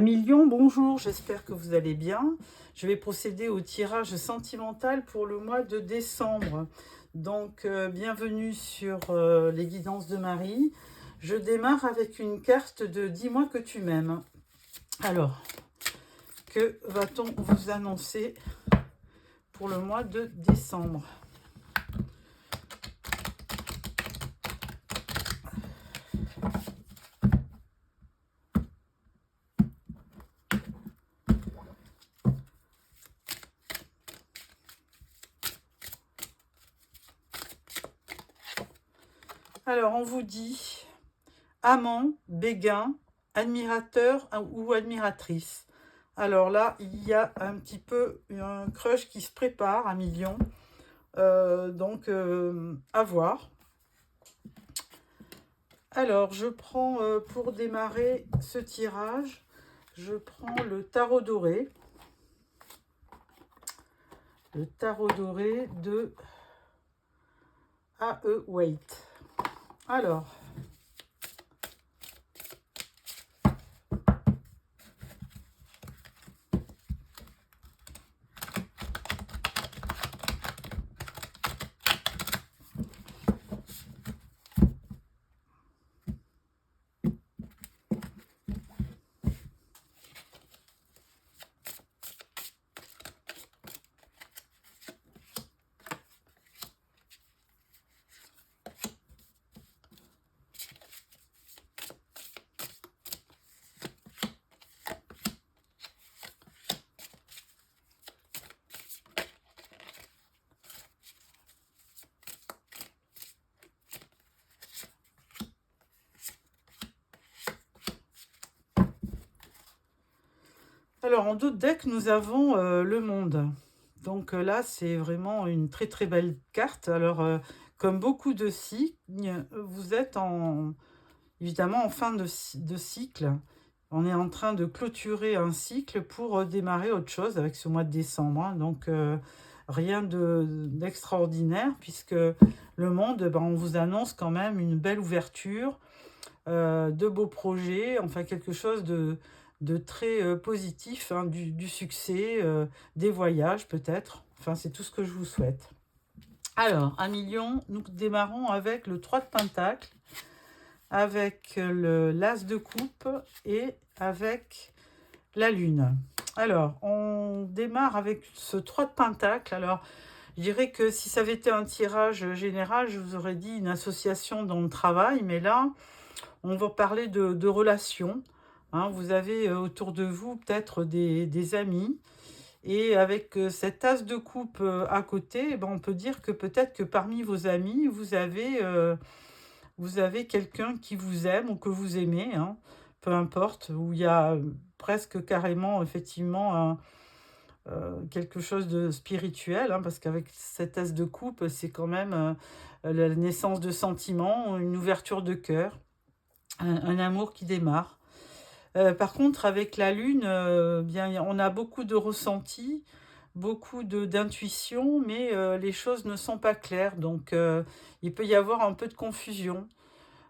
Million, bonjour, j'espère que vous allez bien. Je vais procéder au tirage sentimental pour le mois de décembre. Donc, bienvenue sur les guidances de Marie. Je démarre avec une carte de Dis-moi que tu m'aimes. Alors, que va-t-on vous annoncer pour le mois de décembre ? Alors, on vous dit amant, béguin, admirateur ou admiratrice. Alors là, il y a un petit peu un crush qui se prépare, 1 million. Donc, à voir. Alors, je prends, pour démarrer ce tirage, je prends le tarot doré. Le tarot doré de A.E. Waite. Alors, en dos de deck, nous avons le monde. Donc là, c'est vraiment une très très belle carte. Alors, comme beaucoup de signes, vous êtes évidemment en fin de cycle. On est en train de clôturer un cycle pour démarrer autre chose avec ce mois de décembre. Hein. Donc, rien d'extraordinaire puisque le monde, on vous annonce quand même une belle ouverture, de beaux projets, enfin quelque chose de très positif, hein, du succès, des voyages peut-être. Enfin, c'est tout ce que je vous souhaite. Alors, 1 million, nous démarrons avec le 3 de Pentacle, avec l'As de coupe et avec la Lune. Alors, on démarre avec ce 3 de Pentacle. Alors, je dirais que si ça avait été un tirage général, je vous aurais dit une association dans le travail, mais là, on va parler de relations. Hein. Vous avez autour de vous peut-être des amis. Et avec cet as de coupe à côté, on peut dire que peut-être que parmi vos amis, vous avez quelqu'un qui vous aime ou que vous aimez, hein, peu importe, où il y a presque carrément, effectivement, quelque chose de spirituel, hein, parce qu'avec cet as de coupe, c'est quand même la naissance de sentiments, une ouverture de cœur, un amour qui démarre. Par contre, avec la Lune, bien, on a beaucoup de ressentis, beaucoup d'intuition, mais les choses ne sont pas claires, donc il peut y avoir un peu de confusion.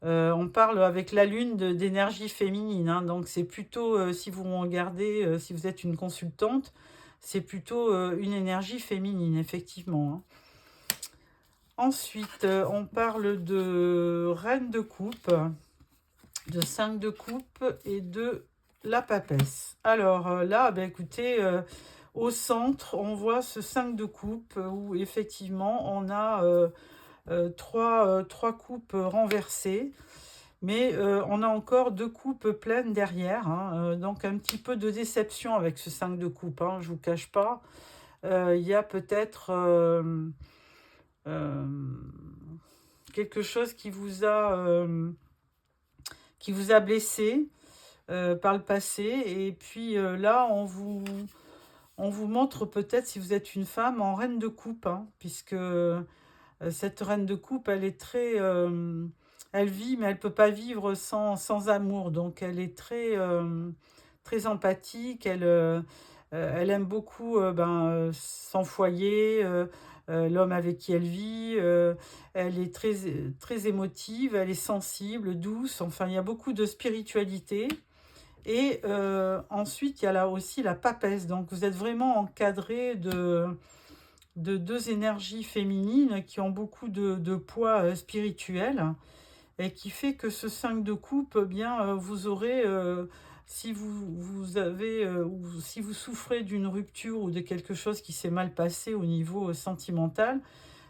On parle avec la Lune d'énergie féminine, hein, donc c'est plutôt, si vous regardez, si vous êtes une consultante, c'est plutôt une énergie féminine, effectivement. Hein. Ensuite, on parle de Reine de coupe, de 5 de coupe et de la papesse. Alors là, écoutez, au centre, on voit ce 5 de coupe où effectivement on a trois coupes renversées, mais on a encore 2 coupes pleines derrière, hein, donc un petit peu de déception avec ce 5 de coupe, hein, je ne vous cache pas. Il y a peut-être quelque chose qui vous a blessé par le passé, et puis là on vous montre peut-être, si vous êtes une femme, en reine de coupe, hein, puisque cette reine de coupe, elle est très elle vit, mais elle peut pas vivre sans amour, donc elle est très empathique, elle aime beaucoup son foyer, l'homme avec qui elle vit, elle est très émotive, elle est sensible, douce, enfin il y a beaucoup de spiritualité. Et ensuite, il y a là aussi la papesse. Donc, vous êtes vraiment encadré de deux énergies féminines qui ont beaucoup de poids spirituel et qui fait que ce 5 de coupe, eh bien, vous aurez, si vous avez, ou si vous souffrez d'une rupture ou de quelque chose qui s'est mal passé au niveau sentimental,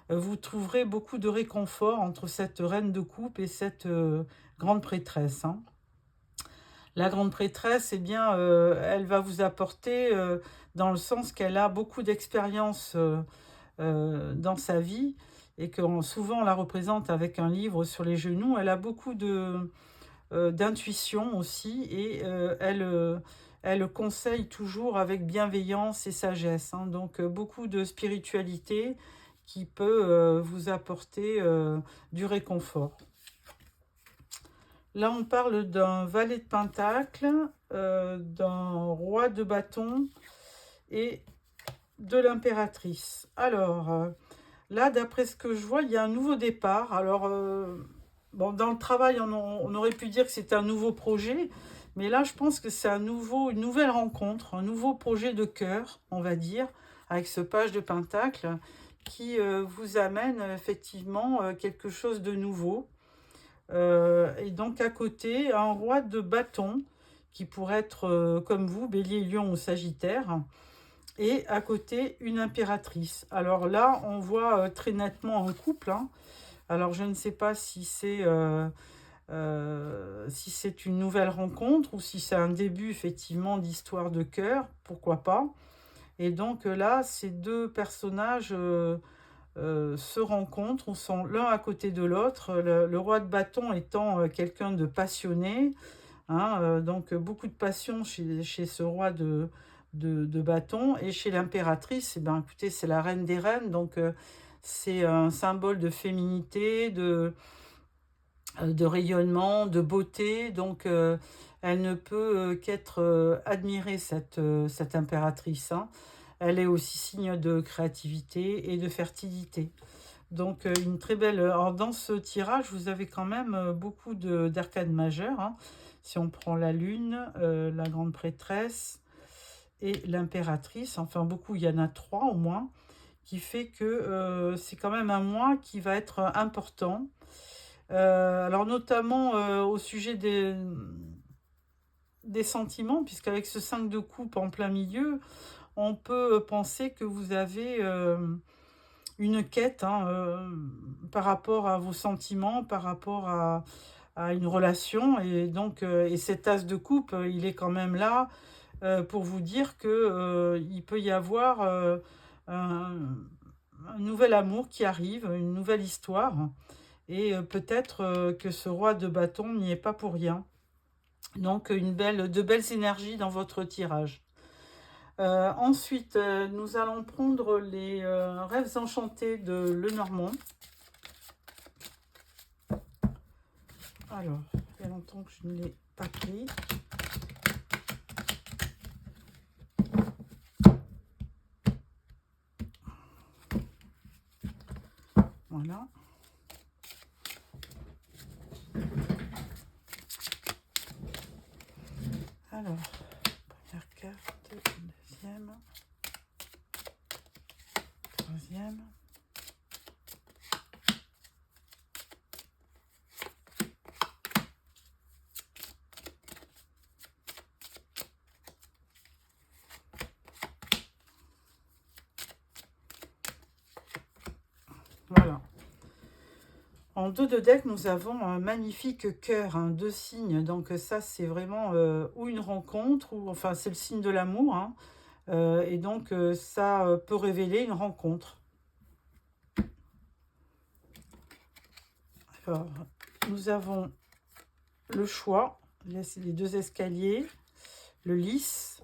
vous trouverez beaucoup de réconfort entre cette reine de coupe et cette grande prêtresse, hein. La grande prêtresse, eh bien, elle va vous apporter, dans le sens qu'elle a beaucoup d'expérience dans sa vie et que souvent on la représente avec un livre sur les genoux. Elle a beaucoup d'intuition aussi et elle conseille toujours avec bienveillance et sagesse, hein. Donc beaucoup de spiritualité qui peut vous apporter du réconfort. Là, on parle d'un valet de pentacle, d'un roi de bâton et de l'impératrice. Alors, là, d'après ce que je vois, il y a un nouveau départ. Alors, bon, dans le travail, on aurait pu dire que c'est un nouveau projet, mais là, je pense que c'est une nouvelle rencontre, un nouveau projet de cœur, on va dire, avec ce page de pentacle, qui vous amène effectivement quelque chose de nouveau. Et donc à côté, un roi de bâton, qui pourrait être comme vous, bélier, lion ou sagittaire. Et à côté, une impératrice. Alors là, on voit très nettement un couple, hein. Alors je ne sais pas si c'est une nouvelle rencontre ou si c'est un début effectivement d'histoire de cœur, pourquoi pas. Et donc là, ces deux personnages se rencontrent, ou sont l'un à côté de l'autre, le roi de bâton étant quelqu'un de passionné, hein, donc beaucoup de passion chez ce roi de bâton, et chez l'impératrice, eh ben, écoutez, c'est la reine des reines, donc c'est un symbole de féminité, de rayonnement, de beauté, donc elle ne peut qu'être admirée, cette impératrice, hein. Elle est aussi signe de créativité et de fertilité. Donc une très belle... Alors dans ce tirage, vous avez quand même beaucoup d'arcades majeures, hein. Si on prend la lune, la grande prêtresse et l'impératrice, enfin beaucoup, il y en a 3 au moins, qui fait que c'est quand même un mois qui va être important. Alors notamment au sujet des sentiments, puisqu'avec ce 5 de coupe en plein milieu, on peut penser que vous avez une quête, hein, par rapport à vos sentiments, par rapport à une relation. Et donc, et cet as de coupe, il est quand même là pour vous dire que il peut y avoir un, un nouvel amour qui arrive, une nouvelle histoire. Et peut-être que ce roi de bâton n'y est pas pour rien. Donc, de belles énergies dans votre tirage. Ensuite, nous allons prendre les rêves enchantés de Lenormand. Alors, il y a longtemps que je ne l'ai pas pris. Voilà. Alors, première carte, deuxième, troisième. Voilà. En dos de deck, nous avons un magnifique cœur, hein, 2 signes. Donc ça, c'est vraiment ou une rencontre, ou enfin, c'est le signe de l'amour, hein. Et donc, ça peut révéler une rencontre. Alors, nous avons le choix, les 2 escaliers, le lys,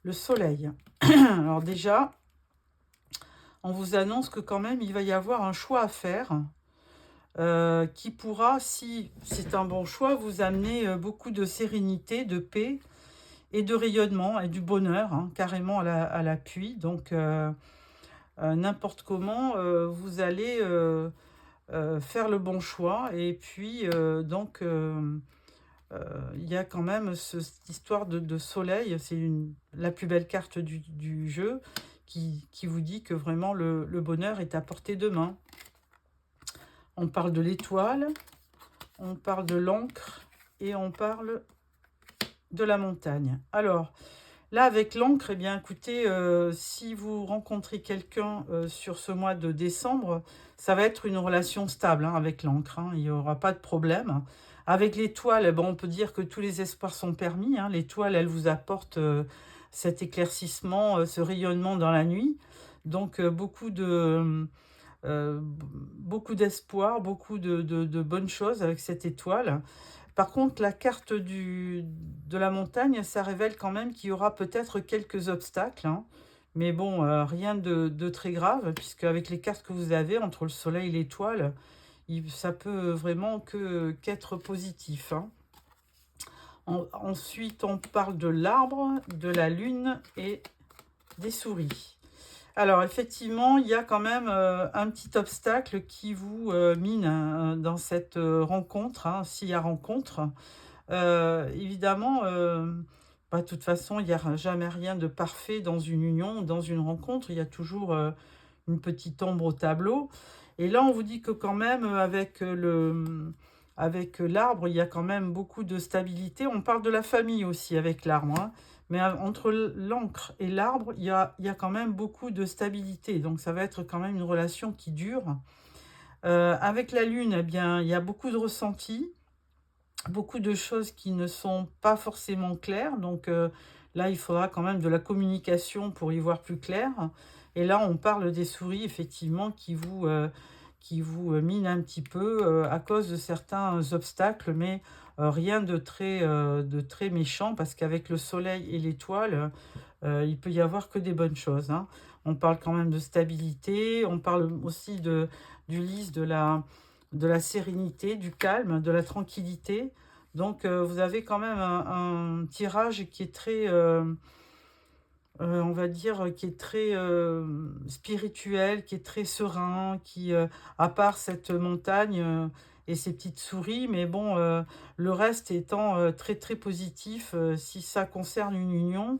le soleil. Alors déjà, on vous annonce que quand même, il va y avoir un choix à faire qui pourra, si c'est un bon choix, vous amener beaucoup de sérénité, de paix et de rayonnement et du bonheur, hein, carrément à l'appui. Donc, n'importe comment, vous allez faire le bon choix. Et puis, donc, Il y a quand même cette histoire de soleil. C'est la plus belle carte du jeu qui vous dit que vraiment le bonheur est à portée de main. On parle de l'étoile, on parle de l'encre et on parle de la montagne. Alors, là, avec l'encre, eh bien, écoutez, si vous rencontrez quelqu'un sur ce mois de décembre, ça va être une relation stable hein, avec l'encre. Hein, il n'y aura pas de problème. Avec l'étoile, bon, on peut dire que tous les espoirs sont permis. Hein, l'étoile, elle vous apporte cet éclaircissement, ce rayonnement dans la nuit. Donc, beaucoup d'espoir, beaucoup de bonnes choses avec cette étoile. Par contre, la carte de la montagne, ça révèle quand même qu'il y aura peut-être quelques obstacles. Hein. Mais bon, rien de très grave, puisque avec les cartes que vous avez, entre le soleil et l'étoile, ça peut vraiment qu'être positif. Hein. Ensuite, on parle de l'arbre, de la lune et des souris. Alors, effectivement, il y a quand même un petit obstacle qui vous mine hein, dans cette rencontre, hein, s'il y a rencontre. Évidemment, bah, de toute façon, il n'y a jamais rien de parfait dans une union, dans une rencontre. Il y a toujours une petite ombre au tableau. Et là, on vous dit que quand même, avec l'arbre, il y a quand même beaucoup de stabilité. On parle de la famille aussi avec l'arbre. Hein. Mais entre l'encre et l'arbre, il y a quand même beaucoup de stabilité. Donc, ça va être quand même une relation qui dure. Avec la lune, eh bien, il y a beaucoup de ressentis, beaucoup de choses qui ne sont pas forcément claires. Donc, là, il faudra quand même de la communication pour y voir plus clair. Et là, on parle des souris, effectivement, qui vous minent un petit peu à cause de certains obstacles, mais rien de très méchant, parce qu'avec le soleil et l'étoile, il peut y avoir que des bonnes choses. Hein. On parle quand même de stabilité, on parle aussi du lys, de la sérénité, du calme, de la tranquillité. Donc, vous avez quand même un tirage qui est très, on va dire, qui est très spirituel, qui est très serein, à part cette montagne et ces petites souris, mais bon, le reste étant très très positif. Si ça concerne une union,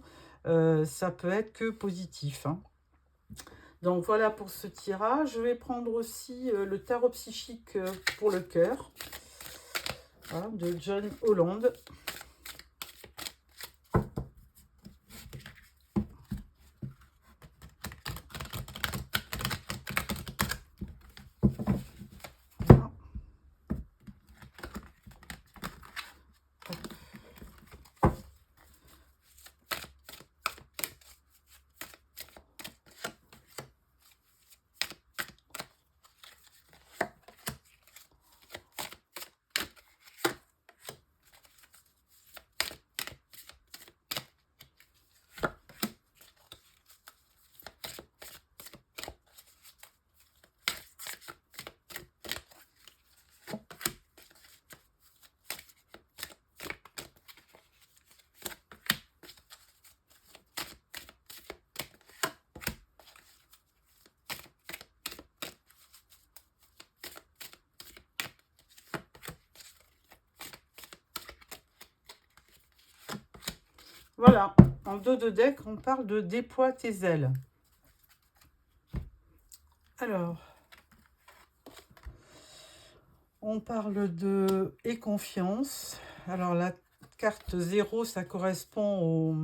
ça peut être que positif. Hein. Donc voilà pour ce tirage. Je vais prendre aussi le tarot psychique pour le cœur hein, de John Holland. Voilà, en dos de deck, on parle de déploie tes ailes. Alors, on parle de et confiance. Alors, la carte 0, ça correspond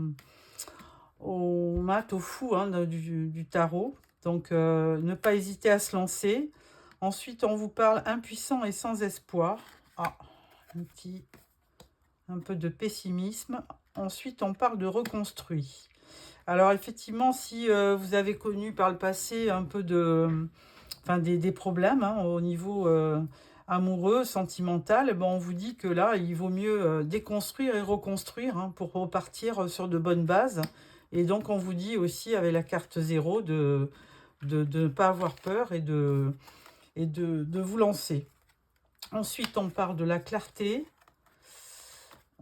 au mat, au fou hein, du tarot. Donc, ne pas hésiter à se lancer. Ensuite, on vous parle impuissant et sans espoir. Ah, un peu de pessimisme. Ensuite, on parle de reconstruit. Alors, effectivement, si vous avez connu par le passé un peu des problèmes hein, au niveau amoureux, sentimental, eh ben, on vous dit que là, il vaut mieux déconstruire et reconstruire hein, pour repartir sur de bonnes bases. Et donc, on vous dit aussi, avec la carte 0, de ne pas avoir peur et de vous lancer. Ensuite, on parle de la clarté.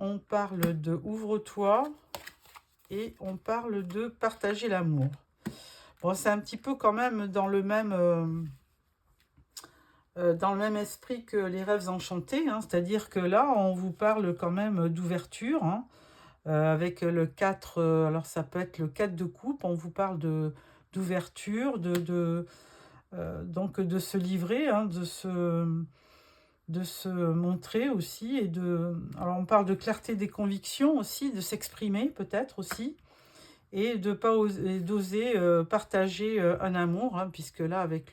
On parle de ouvre-toi. Et on parle de partager l'amour. Bon, c'est un petit peu quand même dans le même dans le même esprit que les rêves enchantés, hein, c'est-à-dire que là, on vous parle quand même d'ouverture, hein, avec le 4, alors ça peut être le 4 de coupe, on vous parle d'ouverture, donc de se livrer, hein, de se montrer aussi alors on parle de clarté des convictions aussi, de s'exprimer peut-être aussi et de pas oser d'oser, partager, un amour, hein, puisque là avec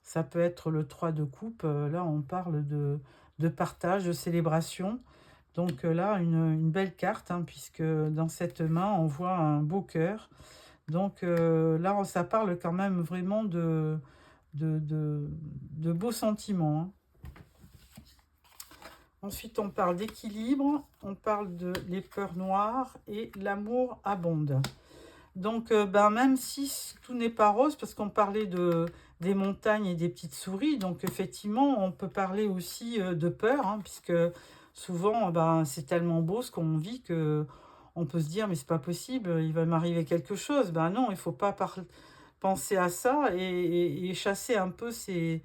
ça peut être le 3 de coupe, là on parle de partage, de célébration. Donc là une belle carte, hein, puisque dans cette main on voit un beau cœur. Donc là ça parle quand même vraiment de de de beaux sentiments, hein. Ensuite, on parle d'équilibre, on parle de les peurs noires et l'amour abonde. Donc, ben, même si tout n'est pas rose, parce qu'on parlait des montagnes et des petites souris, donc effectivement, on peut parler aussi de peur, hein, puisque souvent, ben, c'est tellement beau ce qu'on vit que on peut se dire, mais c'est pas possible, il va m'arriver quelque chose. Ben non, il faut pas penser à ça et chasser un peu ces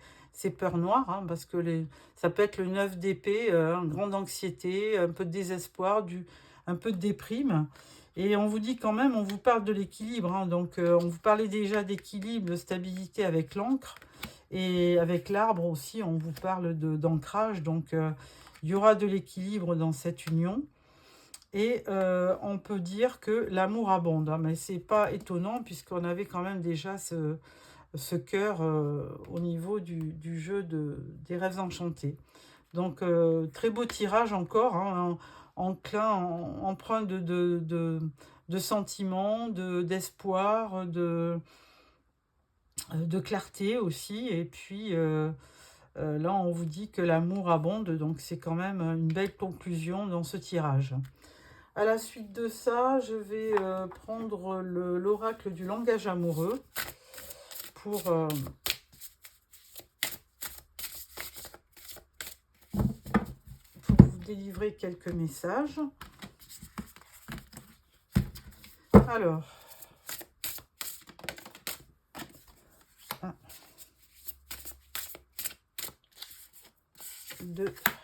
peurs noires, hein, parce que ça peut être le 9 d'épée, une grande anxiété, un peu de désespoir, un peu de déprime. Et on vous dit quand même, on vous parle de l'équilibre, hein, donc on vous parlait déjà d'équilibre, de stabilité avec l'encre, et avec l'arbre aussi, on vous parle d'ancrage, donc il y aura de l'équilibre dans cette union. Et on peut dire que l'amour abonde, hein, mais c'est pas étonnant puisqu'on avait quand même déjà ce cœur au niveau du jeu des rêves enchantés. Donc très beau tirage encore, hein, empreint de sentiments, d'espoir, de clarté aussi. Et puis là, on vous dit que l'amour abonde, donc c'est quand même une belle conclusion dans ce tirage. À la suite de ça, je vais prendre l'oracle du langage amoureux pour vous délivrer quelques messages. Alors, 1, 2, 3,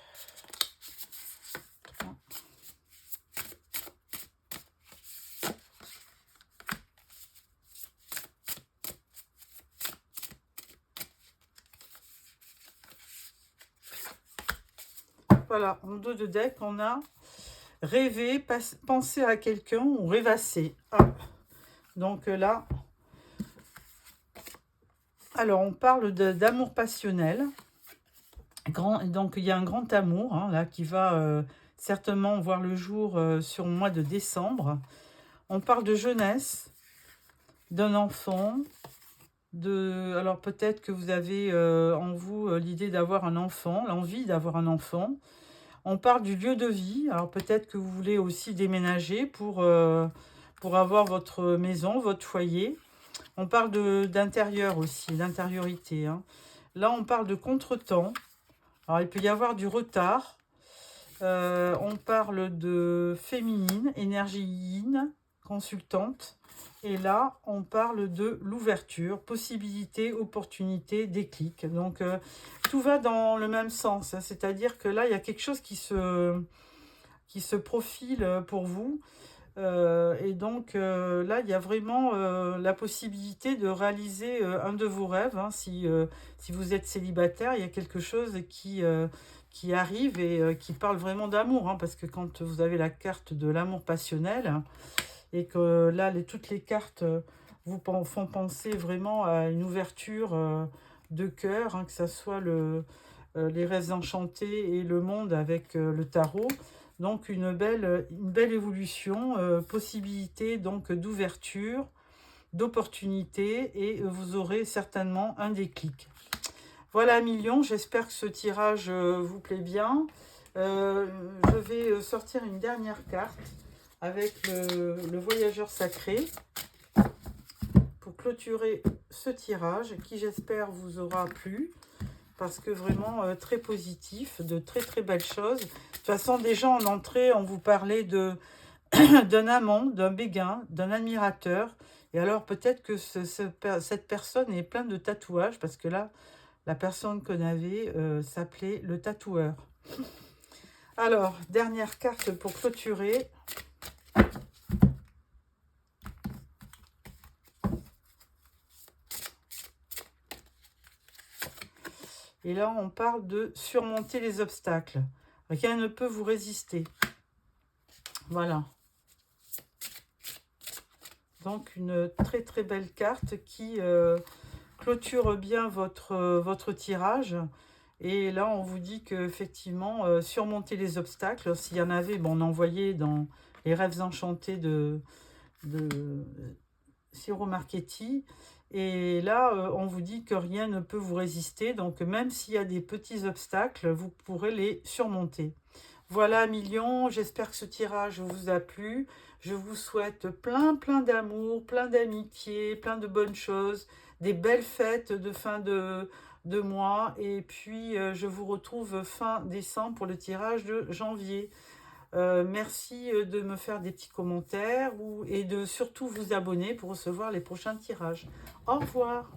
voilà, en dos de deck, on a rêver, penser à quelqu'un ou rêvasser. Ah. Donc là, alors on parle d'amour passionnel. Donc il y a un grand amour, hein, là qui va certainement voir le jour sur le mois de décembre. On parle de jeunesse, d'un enfant, alors peut-être que vous avez en vous l'idée d'avoir un enfant, l'envie d'avoir un enfant. On parle du lieu de vie, alors peut-être que vous voulez aussi déménager pour avoir votre maison, votre foyer. On parle d'intérieur aussi, d'intériorité, hein. Là, on parle de contretemps. Alors, il peut y avoir du retard. On parle de féminine, énergie yin, consultante. Et là, on parle de l'ouverture, possibilité, opportunité, déclic. Donc, tout va dans le même sens, hein. C'est-à-dire que là, il y a quelque chose qui se profile pour vous. Et donc, là, il y a vraiment la possibilité de réaliser un de vos rêves, hein. Si vous êtes célibataire, il y a quelque chose qui arrive et qui parle vraiment d'amour, hein, parce que quand vous avez la carte de l'amour passionnel, et que là, toutes les cartes vous font penser vraiment à une ouverture de cœur, hein, que ce soit les rêves enchantés et le monde avec le tarot. Donc une belle évolution, possibilité donc d'ouverture, d'opportunité, et vous aurez certainement un déclic. Voilà, millions, j'espère que ce tirage vous plaît bien. Je vais sortir une dernière carte avec le voyageur sacré pour clôturer ce tirage qui, j'espère, vous aura plu, parce que vraiment très positif, de très très belles choses. De toute façon, déjà en entrée, on vous parlait d'un amant, d'un béguin, d'un admirateur. Et alors peut-être que cette personne est pleine de tatouages, parce que là, La personne qu'on avait s'appelait le tatoueur. Alors, dernière carte pour clôturer. Et là, on parle de surmonter les obstacles. Rien ne peut vous résister. Voilà. Donc, une très très belle carte qui clôture bien votre tirage. Et là, on vous dit qu'effectivement, surmonter les obstacles. S'il y en avait, bon, on envoyait dans les rêves enchantés de Ciro Marchetti. Et là, on vous dit que rien ne peut vous résister. Donc, même s'il y a des petits obstacles, vous pourrez les surmonter. Voilà, millions. J'espère que ce tirage vous a plu. Je vous souhaite plein d'amour, plein d'amitié, plein de bonnes choses, des belles fêtes de fin de mois. Et puis, je vous retrouve fin décembre pour le tirage de janvier. Merci de me faire des petits commentaires et de surtout vous abonner pour recevoir les prochains tirages. Au revoir.